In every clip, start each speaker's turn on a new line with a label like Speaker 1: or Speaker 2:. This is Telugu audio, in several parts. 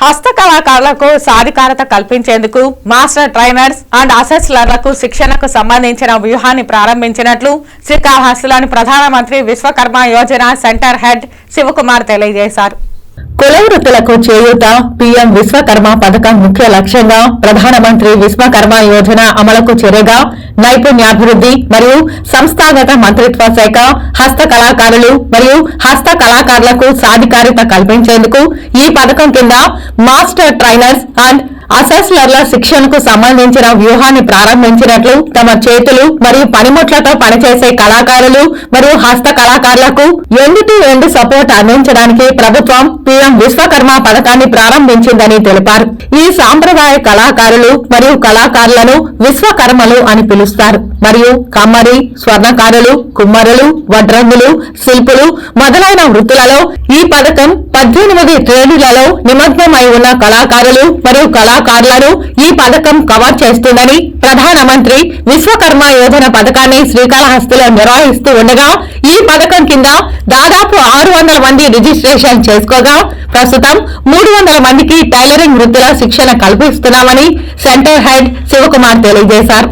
Speaker 1: హస్తకళాకారులకు సాధికారత కల్పించేందుకు మాస్టర్ ట్రైనర్స్ అండ్ అసెస్లర్లకు శిక్షణకు సంబంధించిన వ్యూహాన్ని ప్రారంభించినట్లు శ్రీకాళహస్తిలోని ప్రధానమంత్రి విశ్వకర్మ యోజన సెంటర్ హెడ్ శివకుమార్ తెలియజేశారు.
Speaker 2: కుల వృత్తులకు చేయూత పీఎం విశ్వకర్మ పథకం ముఖ్య లక్ష్యంగా ప్రధానమంత్రి విశ్వకర్మ యోజన అమలుకు చర్యగా నైపుణ్యాభివృద్ధి మరియు సంస్థాగత మంత్రిత్వ శాఖ హస్తకళాకారులు మరియు హస్తకళాకారులకు సాధికారిత కల్పించేందుకు ఈ పథకం కింద మాస్టర్ ట్రైనర్స్ అండ్ అసెస్లర్ల శిక్షణకు సంబంధించిన వ్యూహాన్ని ప్రారంభించినట్లు తమ చేతులు మరియు పనిముట్లతో పనిచేసే కళాకారులు మరియు హస్త కళాకారులకు ఎండ్ టు ఎండ్ సపోర్ట్ అందించడానికి ప్రభుత్వం పీఎం విశ్వకర్మ పథకాన్ని ప్రారంభించిందని తెలిపారు. ఈ సాంప్రదాయ కళాకారులు మరియు కళాకారులను విశ్వకర్మలు అని పిలుస్తారు మరియు కమ్మరి, స్వర్ణకారులు, కుమ్మరులు, వడ్రంగులు, శిల్పులు మొదలైన వృత్తులలో ఈ పథకం 18 ట్రేడులలో నిమగ్నమై ఉన్న కళాకారులు మరియు కళాకారులను ఈ పథకం కవర్ చేస్తుందని ప్రధానమంత్రి విశ్వకర్మ యోజన పథకాన్ని శ్రీకాళహస్తిలో నిర్వహిస్తూ ఉండగా ఈ పథకం కింద దాదాపు 600 మంది రిజిస్ట్రేషన్ చేసుకోగా ప్రస్తుతం 300 మందికి టైలరింగ్ వృత్తిలో శిక్షణ కల్పిస్తున్నామని సెంటర్ హెడ్ శివకుమార్ తెలియజేశారు.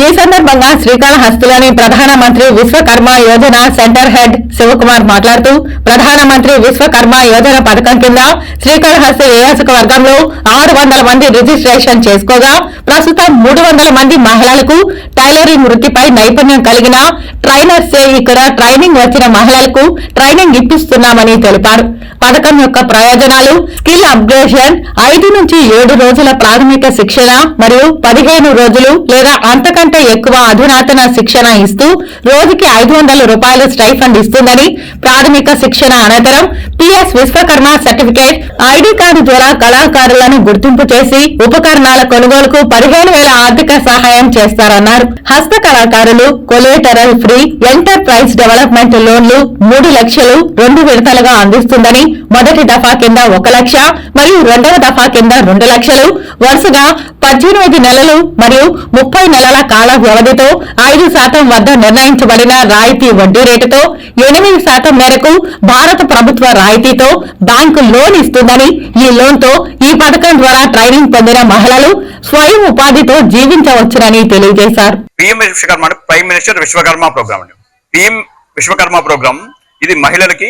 Speaker 2: ఈ సందర్భంగా శ్రీకాళహస్తిలోని ప్రధానమంత్రి విశ్వకర్మ యోజన సెంటర్ హెడ్ శివకుమార్ మాట్లాడుతూ ప్రధానమంత్రి విశ్వకర్మ యోజన పథకం కింద శ్రీకాళహస్తి నియోజకవర్గంలో 600 మంది రిజిస్ట్రేషన్ చేసుకోగా ప్రస్తుతం 300 మంది మహిళలకు టైలరింగ్ వృత్తిపై నైపుణ్యం కలిగిన ట్రైనర్సే ఇక్కడ ట్రైనింగ్ వచ్చిన మహిళలకు ట్రైనింగ్ ఇప్పిస్తున్నామని తెలిపారు. పథకం యొక్క ప్రయోజనాలు స్కిల్ అప్గ్రేషన్ 5 నుంచి 7 రోజుల ప్రాథమిక శిక్షణ మరియు 15 రోజులు లేదా అంతకంటే ఎక్కువ అధునాతన శిక్షణ ఇస్తూ రోజుకి 500 రూపాయలు స్టైఫండ్ ఇస్తుందని, ప్రాథమిక శిక్షణ అనంతరం PS Vishwakarma certificate ID card ద్వారా కళాకారులను గుర్తింపు చేసి ఉపకరణాల కొనుగోలుకు 15,000 ఆర్థిక సహాయం చేస్తారన్నారు. హస్త కళాకారులు కొలేటరల్ ఫ్రీ ఎంటర్ప్రైజ్ డెవలప్మెంట్ లోన్లు 3 లక్షలు 2 విడతలుగా అందిస్తుందని, మొదటి దఫా కింద 1 లక్ష మరియు రెండవ దఫా కింద 2 లక్షలు వరుసగా 18 నెలలు మరియు 30 నెలల కాల వ్యవధితో 5% వద్ద నిర్ణయించబడిన రాయితీ వడ్డీ రేటుతో 8% మేరకు భారత ప్రభుత్వ రాయితీతో బ్యాంకు లోన్ ఇస్తుందని, ఈ లోన్ తో ఈ పథకం ద్వారా ట్రైనింగ్ పొందిన మహిళలు స్వయం ఉపాధితో జీవించవచ్చునని తెలియజేశారు.
Speaker 3: PM Vishwakarma prime minister Vishwakarma programme అండి. పీఎం విశ్వకర్మ ప్రోగ్రామ్ ఇది మహిళలకి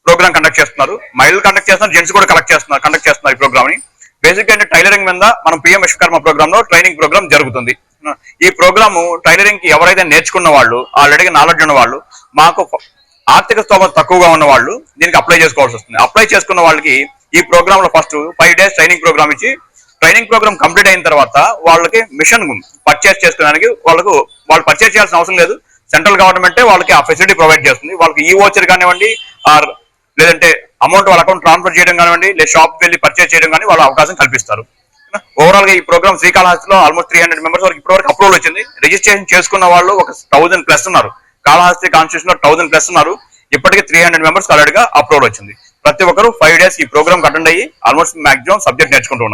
Speaker 3: ప్రోగ్రామ్ కండక్ట్ చేస్తున్నారు. మహిళలు కండక్ట్ చేస్తున్నారు, జెంట్స్ కూడా కండక్ట్ చేస్తున్నారు ఈ ప్రోగ్రామ్ ని. బేసిక్ గా టైలరింగ్ మీద మనం పీఎం విశ్వకర్మ ప్రోగ్రామ్ లో ట్రైనింగ్ ప్రోగ్రామ్ జరుగుతుంది. ఈ ప్రోగ్రామ్ టైలరింగ్ కి ఎవరైతే నేర్చుకున్న వాళ్ళు, ఆల్రెడీ నాలెడ్జ్ ఉన్న వాళ్ళు, మాకు ఆర్థిక స్తోమత తక్కువగా ఉన్న వాళ్ళు దీనికి అప్లై చేసుకోవాల్సి వస్తుంది. అప్లై చేసుకున్న వాళ్ళకి ఈ ప్రోగ్రామ్ లో ఫస్ట్ 5 days ట్రైనింగ్ ప్రోగ్రామ్ ఇచ్చి, ట్రైనింగ్ ప్రోగ్రామ్ కంప్లీట్ అయిన తర్వాత వాళ్ళకి మిషన్ పర్చేస్ చేసుకోవడానికి వాళ్ళు పర్చేస్ చేయాల్సిన అవసరం లేదు. సెంట్రల్ గవర్నమెంటే వాళ్ళకి ఆ ఫెసిలిటీ ప్రొవైడ్ చేస్తుంది. వాళ్ళకి ఈ వోచర్ కానివ్వండి, లేదంటే అమౌంట్ వాళ్ళ అకౌంట్ ట్రాన్స్ఫర్ చేయడం కానివ్వండి, లేదా షాప్ వెళ్ళి పర్చేస్ చేయడం కానీ వాళ్ళ అవకాశం కల్పిస్తారు. ఓవరాల్ గా ఈ ప్రోగ్రామ్ శ్రీకాళహస్తిలో ఆల్మోస్ట్ 300 మెంబర్స్ వరకు ఇప్పటివరకు అప్రూవల్ వచ్చింది. రిజిస్ట్రేషన్ చేసుకున్న వాళ్ళు ఒక 1000+ ఉన్నారు. కాళహస్తి కాన్స్టిట్యూషన్ లో 1000+ ఉన్నారు. ఇప్పటికీ 300 మెంబర్స్ ఆల్రెడీగా అప్రూవల్ వచ్చింది. ప్రతి ఒక్కరు 5 days ఈ ప్రోగ్రామ్ అటెండ్ అయ్యి ఆల్మోస్ట్ మాక్సిమం సబ్జెక్ట్ నేర్చుకుంటూ ఉన్నారు.